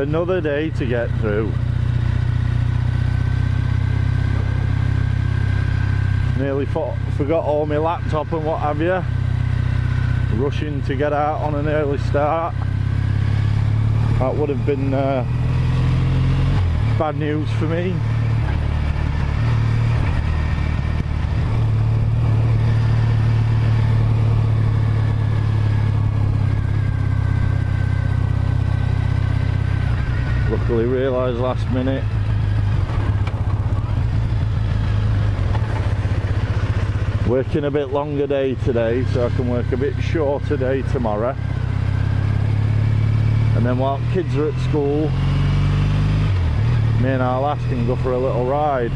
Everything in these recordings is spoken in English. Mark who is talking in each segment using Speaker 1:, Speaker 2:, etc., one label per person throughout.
Speaker 1: Another day to get through. Nearly forgot all my laptop and what have you. Rushing to get out on an early start. That would have been bad news for me. Luckily realised last minute. Working a bit longer day today, so I can work a bit shorter day tomorrow. And then while kids are at school, me and our lass can go for a little ride.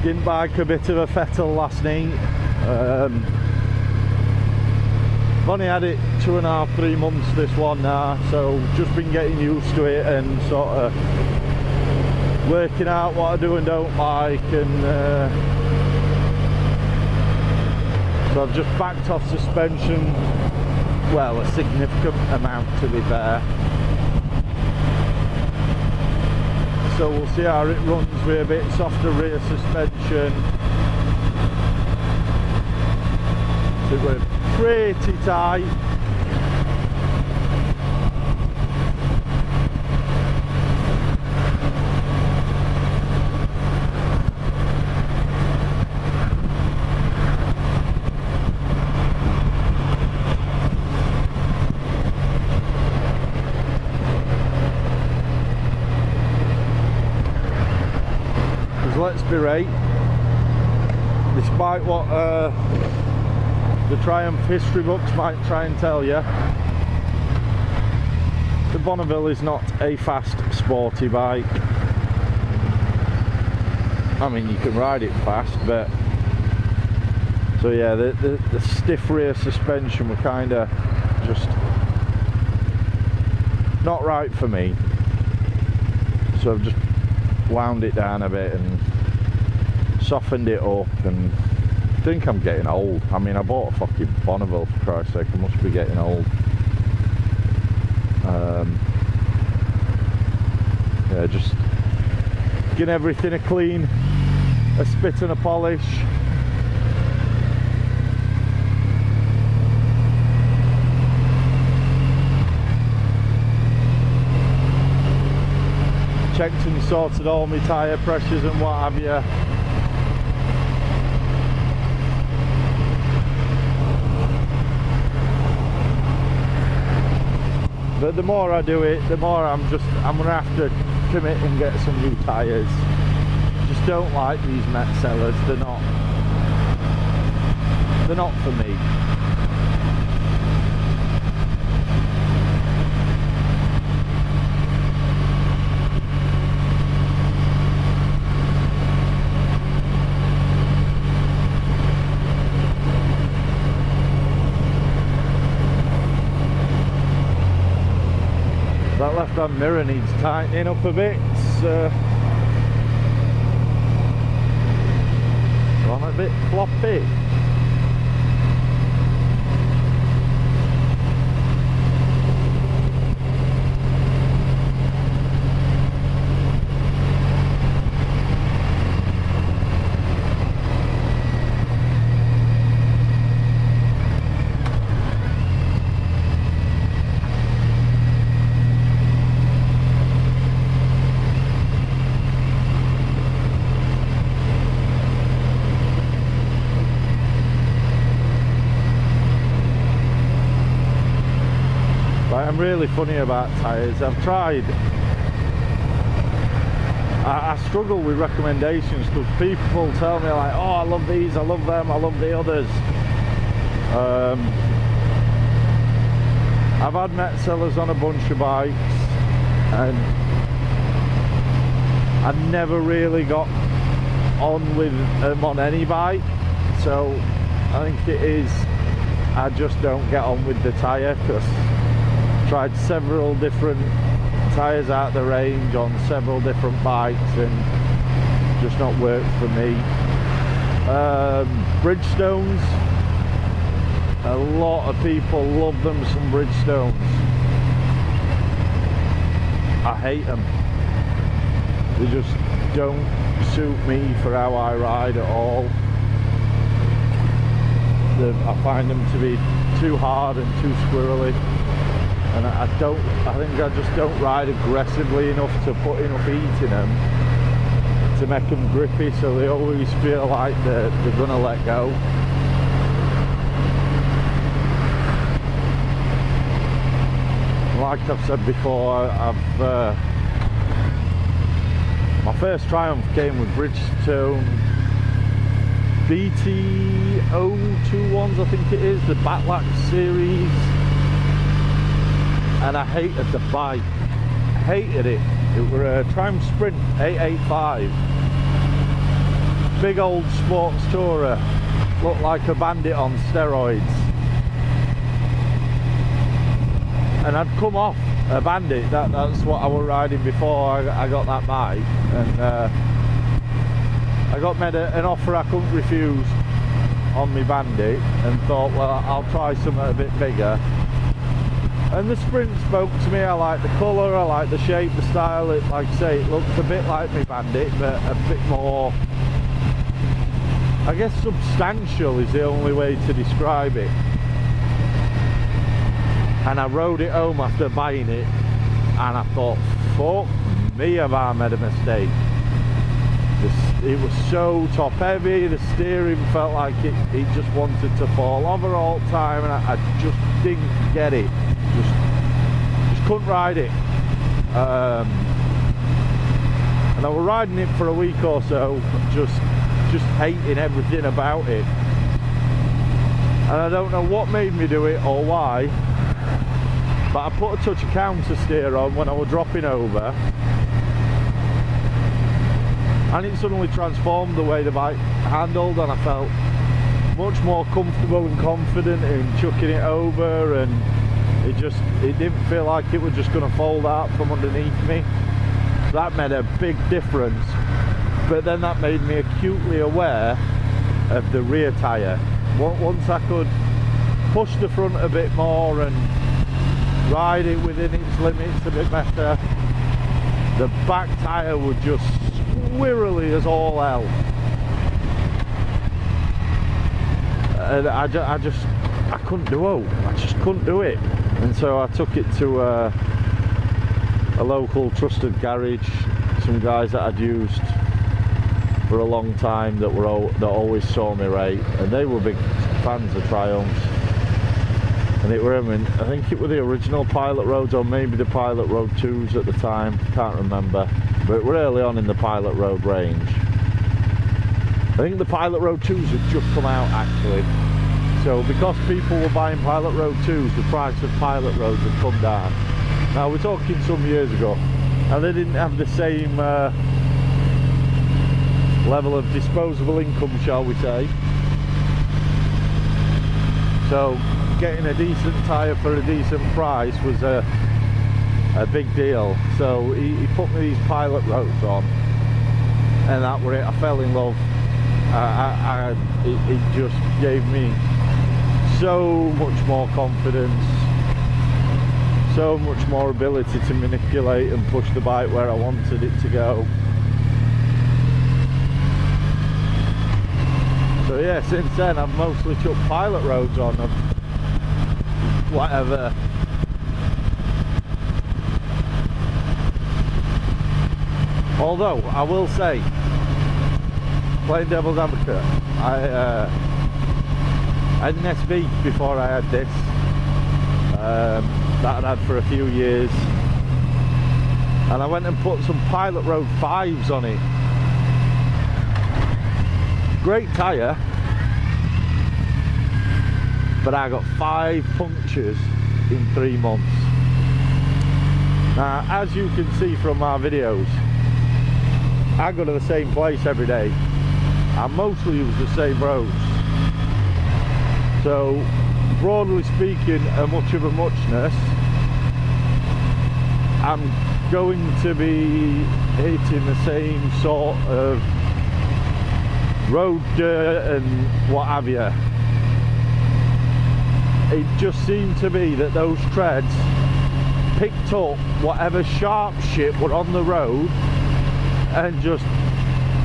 Speaker 1: Didn't bike a bit of a fettle last night. I've only had it 2.5, 3 months this one now, so just been getting used to it and sort of working out what I do and don't like, and so I've just backed off suspension, well, a significant amount to be fair. So we'll see how it runs with a bit softer rear suspension. So we're pretty tight. Let's be right, despite what the Triumph history books might try and tell you, the Bonneville is not a fast sporty bike. I mean, you can ride it fast, but so yeah, the stiff rear suspension were kind of just not right for me, so I've just wound it down a bit and softened it up, and I think I'm getting old. I mean, I bought a fucking Bonneville, for Christ's sake. I must be getting old. Yeah, just getting everything a clean, a spit and a polish. Checked and sorted all my tyre pressures and what have you. But the more I do it, the more I'm gonna have to commit and get some new tyres. Just don't like these Met sellers. They're not for me. That left-hand mirror needs tightening up a bit. It's gone a bit floppy. I'm really funny about tyres. I've tried I struggle with recommendations because people tell me like, oh, I love these, I love them, I love the others. I've had Met sellers on a bunch of bikes and I never really got on with them on any bike, so I think it is I just don't get on with the tyre, because I tried several different tyres out the range on several different bikes and just not worked for me. Bridgestones, a lot of people love them, some Bridgestones. I hate them. They just don't suit me for how I ride at all. I find them to be too hard and too squirrely, and I think I just don't ride aggressively enough to put enough heat in them to make them grippy, so they always feel like they're gonna let go. Like I've said before, my first Triumph came with Bridgestone BT021s, I think it is, the Batlack series, and I hated the bike. Hated it. It was a Triumph Sprint 885, big old sports tourer, looked like a Bandit on steroids. And I'd come off a Bandit, that's what I was riding before I got that bike, and I got made an offer I couldn't refuse on my Bandit and thought, well, I'll try something a bit bigger. And the Sprint spoke to me. I like the colour, I like the shape, the style. It, like I say, it looks a bit like my Bandit, but a bit more, I guess, substantial is the only way to describe it. And I rode it home after buying it and I thought, fuck me, have I made a mistake. It was so top heavy, the steering felt like it just wanted to fall over all the time, and I just didn't get it. Just couldn't ride it. And I was riding it for a week or so, just hating everything about it. And I don't know what made me do it or why, but I put a touch of counter steer on when I was dropping over, and it suddenly transformed the way the bike handled, and I felt much more comfortable and confident in chucking it over, and it didn't feel like it was just going to fold out from underneath me. That made a big difference. But then that made me acutely aware of the rear tyre. Once I could push the front a bit more and ride it within its limits a bit better, the back tyre would just squirrely as all hell, and I couldn't do it. I just couldn't do it. And so I took it to a local trusted garage, some guys that I'd used for a long time that always saw me right, and they were big fans of Triumphs. And it were, I think it were the original Pilot Roads, or maybe the Pilot Road 2s at the time, can't remember. But it were early on in the Pilot Road range. I think the Pilot Road 2s had just come out actually. So because people were buying Pilot Road 2s, the price of Pilot Roads had come down. Now we're talking some years ago, and they didn't have the same level of disposable income, shall we say. So getting a decent tyre for a decent price was a big deal. So he put me these Pilot Roads on, and that were it. I fell in love. It just gave me so much more confidence, so much more ability to manipulate and push the bike where I wanted it to go. So yeah, since then I've mostly chucked Pilot Roads on them. Whatever. Although I will say, playing devil's advocate, I had an SV before I had this, that I'd had for a few years, and I went and put some Pilot Road 5s on it. Great tyre, but I got 5 punctures in 3 months. Now, as you can see from my videos, I go to the same place every day. I mostly use the same roads. So, broadly speaking, a much of a muchness, I'm going to be hitting the same sort of road dirt and what have you. It just seemed to be that those treads picked up whatever sharp shit were on the road and just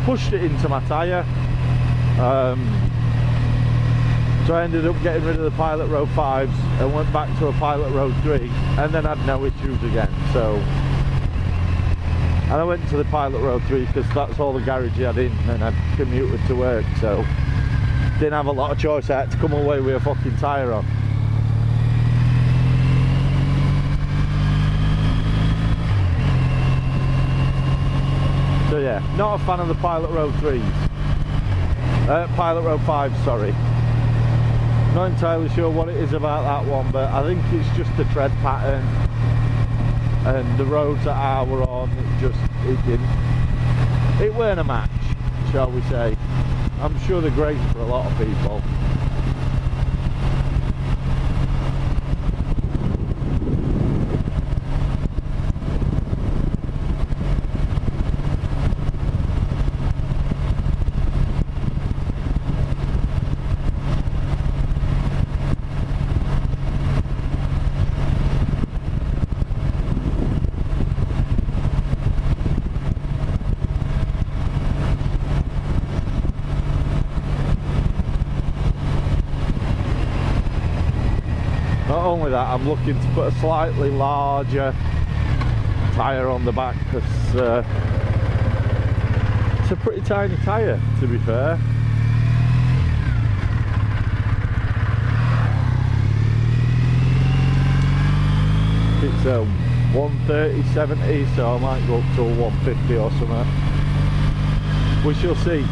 Speaker 1: pushed it into my tyre. So I ended up getting rid of the Pilot Road 5s and went back to a Pilot Road 3, and then had no issues again. So, and I went to the Pilot Road 3 because that's all the garage I had in, and I'd commuted to work, so didn't have a lot of choice. I had to come away with a fucking tyre on. So yeah, not a fan of the Pilot Road 3s. Pilot Road 5s, sorry. Not entirely sure what it is about that one, but I think it's just the tread pattern and the roads that I were on. It weren't a match, shall we say. I'm sure they're great for a lot of people. Not only that, I'm looking to put a slightly larger tyre on the back because it's a pretty tiny tyre, to be fair. It's a 130/70, so I might go up to a 150 or something. We shall see.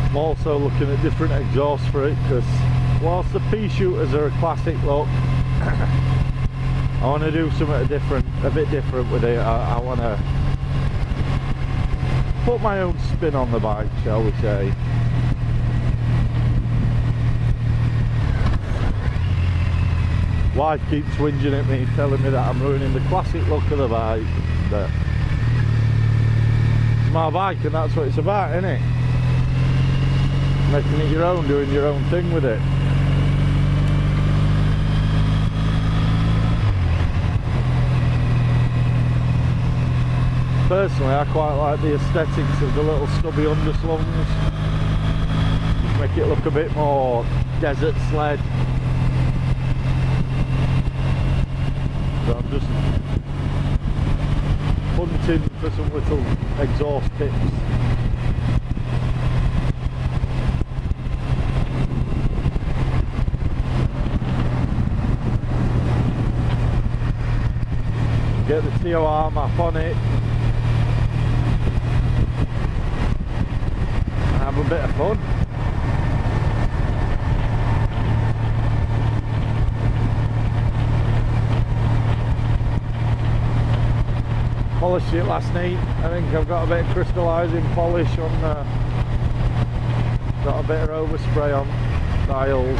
Speaker 1: I'm also looking at different exhausts for it, because whilst the pea shooters are a classic look, I want to do something a bit different with it. I want to put my own spin on the bike, shall we say. Wife keeps whinging at me, telling me that I'm ruining the classic look of the bike. But it's my bike and that's what it's about, isn't it? Making it your own, doing your own thing with it. Personally, I quite like the aesthetics of the little stubby underslungs. Just make it look a bit more desert sled. So I'm just hunting for some little exhaust tips. Get the TOR map on it and have a bit of fun. Polished it last night. I think I've got a bit of crystallising polish on Got a bit of overspray on dials.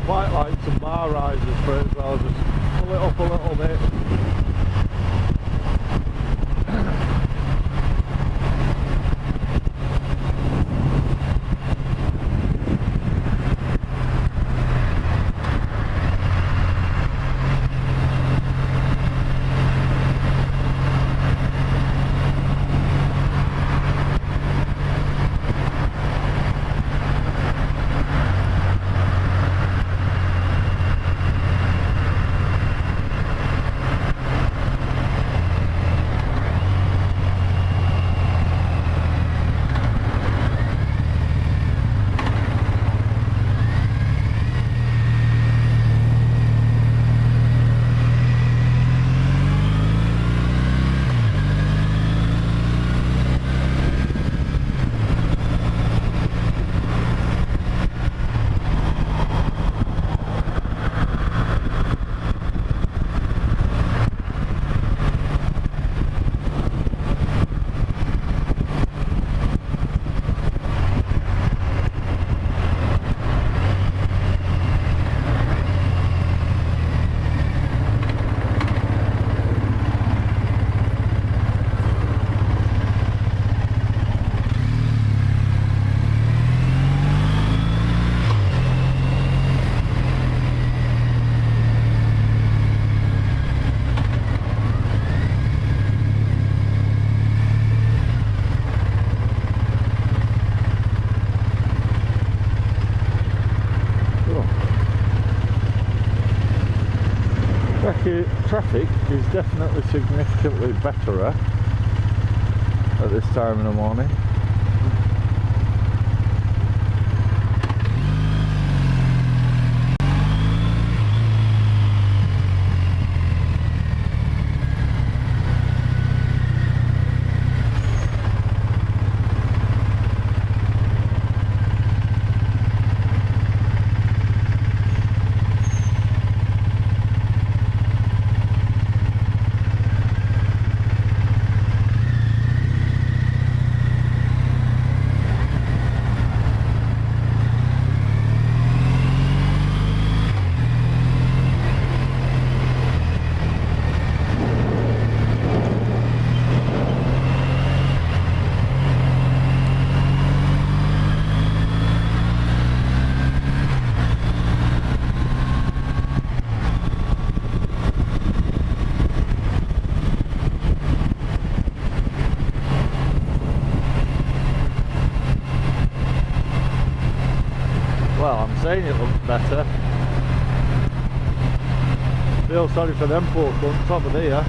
Speaker 1: Quite like some bar risers for it as well, just pull it up a little bit. Traffic is definitely significantly better at this time in the morning. Well, I'm saying it looks better. Feel sorry for them poor cunts over there.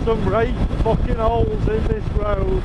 Speaker 1: Some right fucking fucking holes in this road.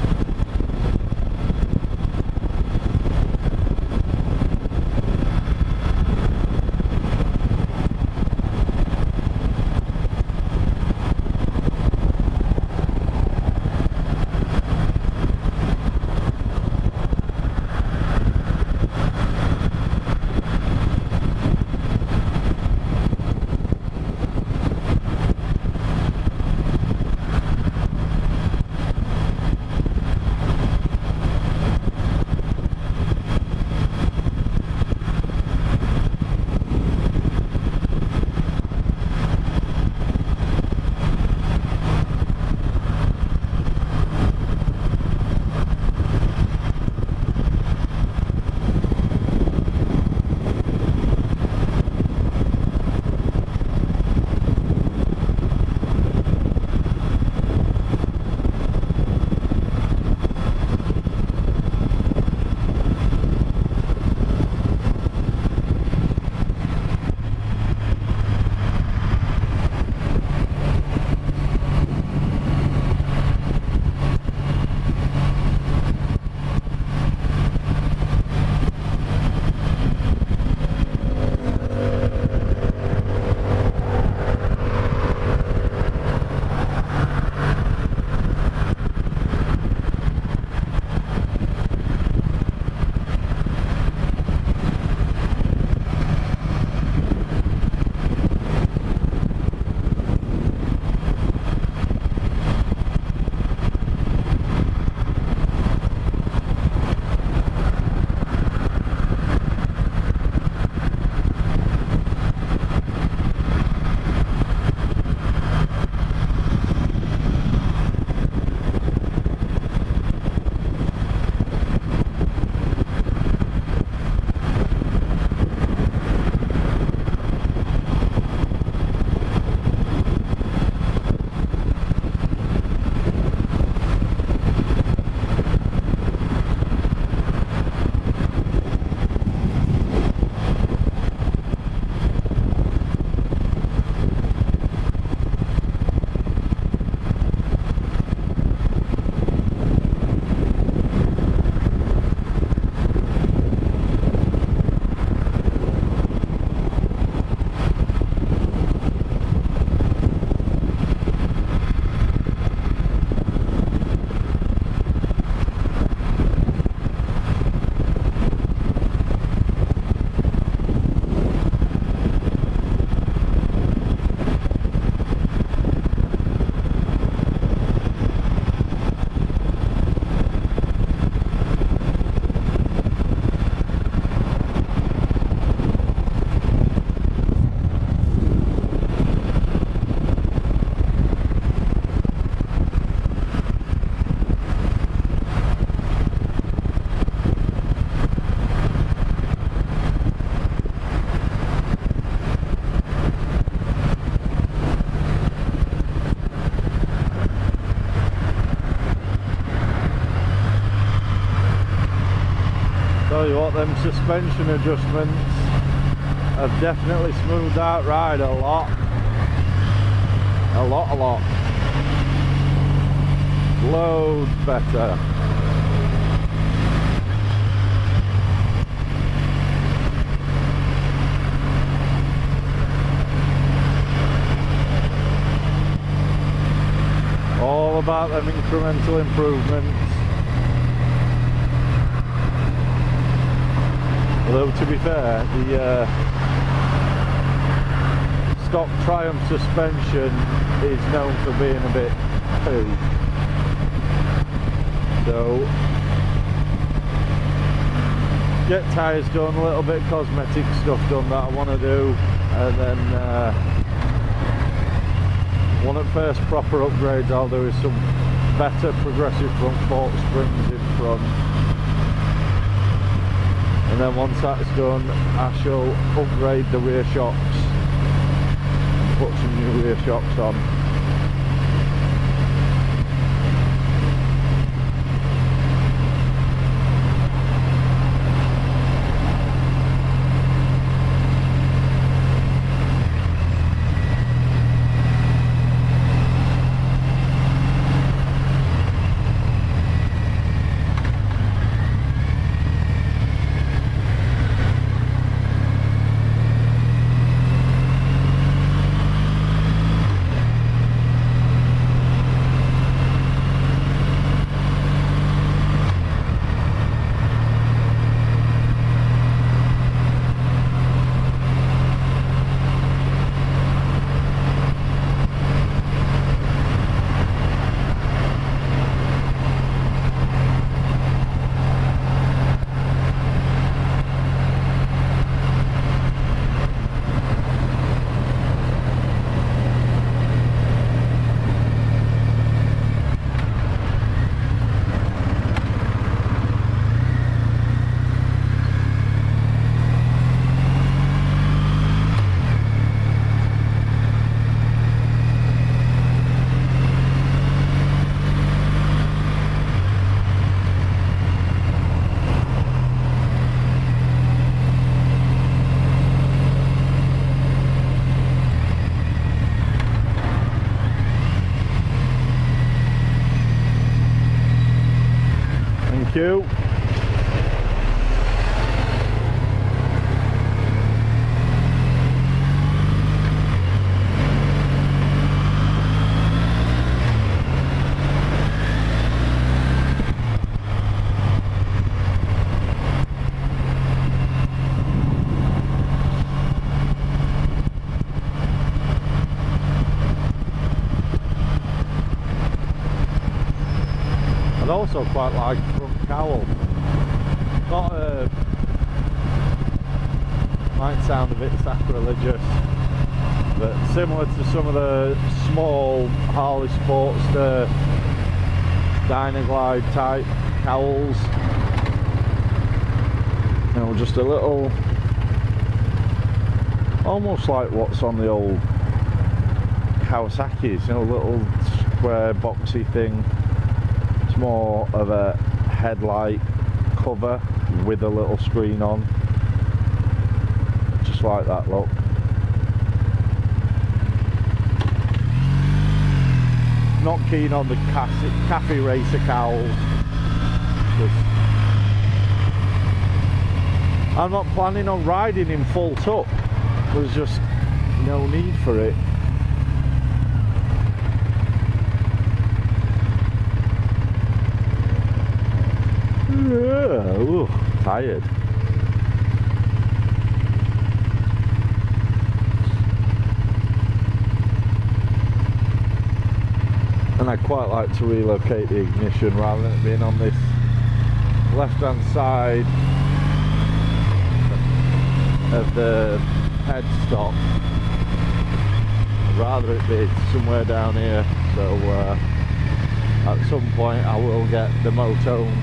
Speaker 1: Tell you what, them suspension adjustments have definitely smoothed that ride a lot. A lot. Loads better. All about them incremental improvements. Although to be fair, the stock Triumph suspension is known for being a bit poo. So get tyres done, a little bit of cosmetic stuff done that I want to do, and then one of the first proper upgrades I'll do is some better progressive front fork springs in front. And then once that's done, I shall upgrade the rear shocks and put some new rear shocks on. you. I'd also quite like front cowl. Not might sound a bit sacrilegious, but similar to some of the small Harley Sportster Dynaglide type cowls. You know, just a little, almost like what's on the old Kawasaki's, you know, little square boxy thing. It's more of a headlight cover with a little screen on. Just like that look. Not keen on the cafe racer cowls. I'm not planning on riding in full tuck. There's just no need for it. Ooh, tired. And I'd quite like to relocate the ignition rather than it being on this left hand side of the headstock. I'd rather it be somewhere down here, so at some point I will get the motorhome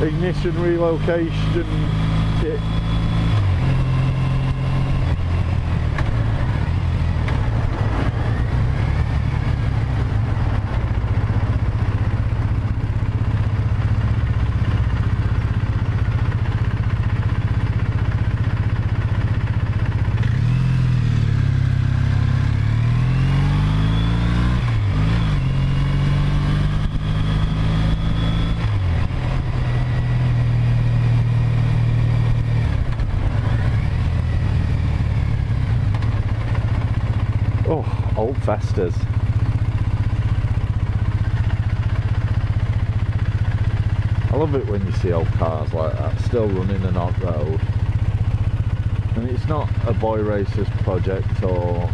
Speaker 1: ignition relocation kit. Old Festas. I love it when you see old cars like that still running an odd road, and it's not a boy racer's project or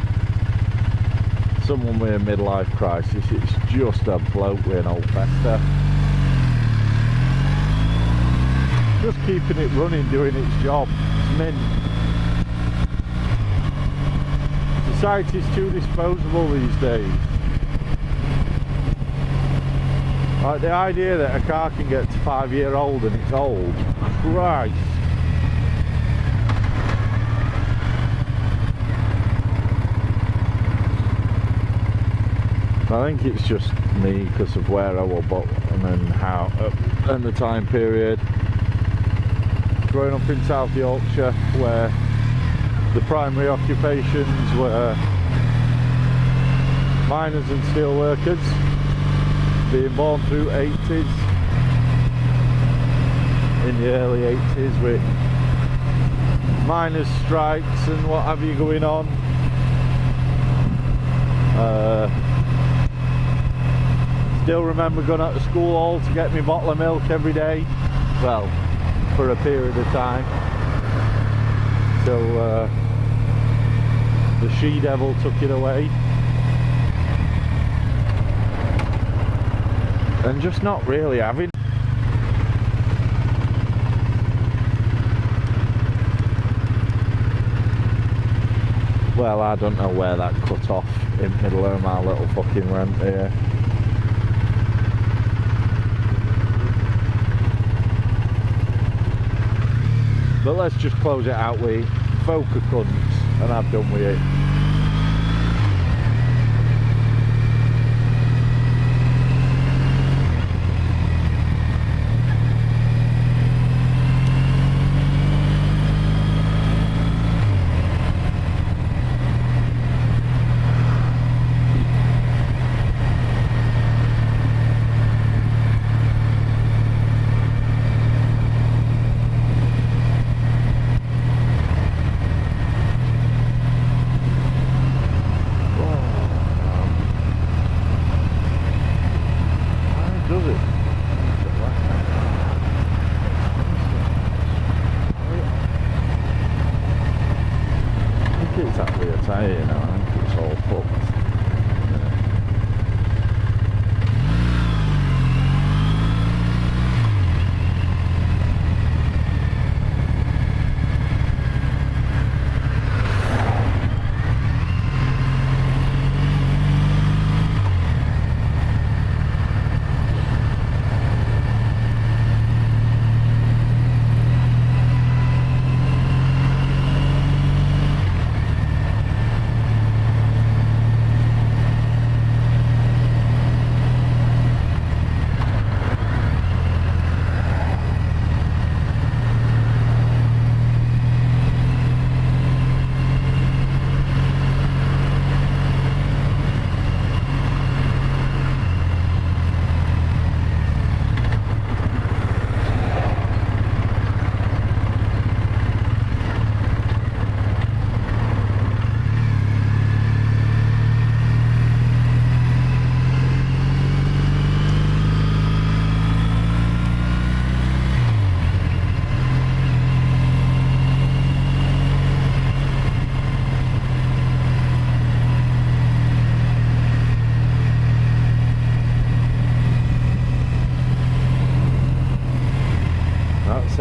Speaker 1: someone with a midlife crisis, it's just a bloke with an old Festa just keeping it running, doing its job. It's mint. Society's too disposable these days. Like the idea that a car can get to 5-year-old and it's old. Christ. I think it's just me because of where I was born and how and the time period. Growing up in South Yorkshire, where the primary occupations were miners and steel workers, being born through 80s, in the early 80s with miners' strikes and what have you going on. Still remember going out to school hall to get me a bottle of milk every day, well, for a period of time, till the she-devil took it away. And just not really having. Well, I don't know where that cut off in middle of my little fucking rent here. But let's just close it out with Foca cunts and I've done with it.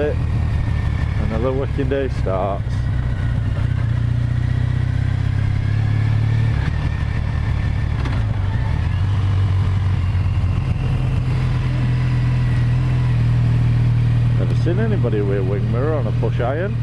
Speaker 1: it. Another working day starts. Never seen anybody with a wing mirror on a push iron.